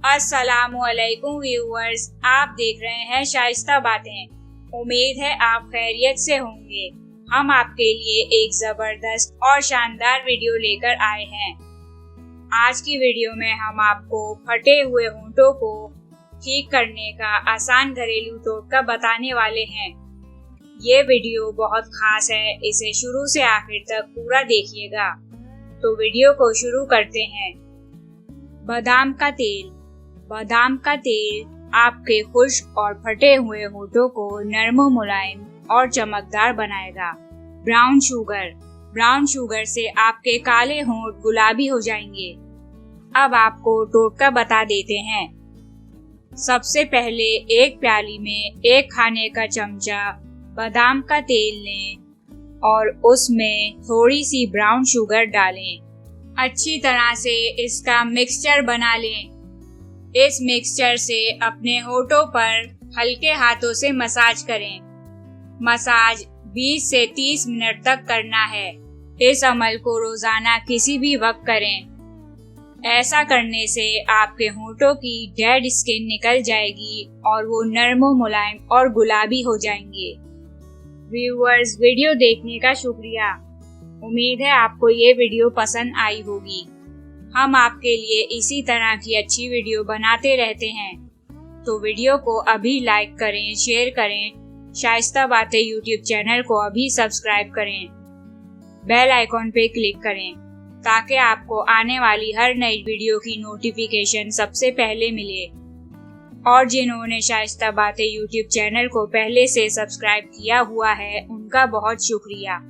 अस्सलामुअलैकुम व्यूअर्स, आप देख रहे हैं शाइस्ता बातें। उम्मीद है आप खैरियत से होंगे। हम आपके लिए एक जबरदस्त और शानदार वीडियो लेकर आए हैं। आज की वीडियो में हम आपको फटे हुए होंठों को ठीक करने का आसान घरेलू टोटका बताने वाले हैं। ये वीडियो बहुत खास है, इसे शुरू से आखिर तक पूरा देखिएगा। तो वीडियो को शुरू करते हैं। बादाम का तेल। बादाम का तेल आपके खुश्क और फटे हुए होठों को नरम, मुलायम और चमकदार बनाएगा। Brown sugar. ब्राउन शुगर से आपके काले होंठ गुलाबी हो जाएंगे। अब आपको टोटका बता देते हैं। सबसे पहले एक प्याली में 1 खाने का चमचा बादाम का तेल लें और उसमें थोड़ी सी ब्राउन शुगर डालें। अच्छी तरह से इसका मिक्सचर बना लें। इस मिक्सचर से अपने होठों पर हल्के हाथों से मसाज करें। मसाज 20 से 30 मिनट तक करना है। इस अमल को रोजाना किसी भी वक्त करें। ऐसा करने से आपके होठों की डेड स्किन निकल जाएगी और वो नरम, मुलायम और गुलाबी हो जाएंगे। व्यूअर्स, वीडियो देखने का शुक्रिया। उम्मीद है आपको ये वीडियो पसंद आई होगी। हम आपके लिए इसी तरह की अच्छी वीडियो बनाते रहते हैं। तो वीडियो को अभी लाइक करें, शेयर करें। शाइस्ता बातें यूट्यूब चैनल को अभी सब्सक्राइब करें। बेल आइकॉन पे क्लिक करें ताकि आपको आने वाली हर नई वीडियो की नोटिफिकेशन सबसे पहले मिले। और जिन्होंने शाइस्ता बातें यूट्यूब चैनल को पहले से सब्सक्राइब किया हुआ है, उनका बहुत शुक्रिया।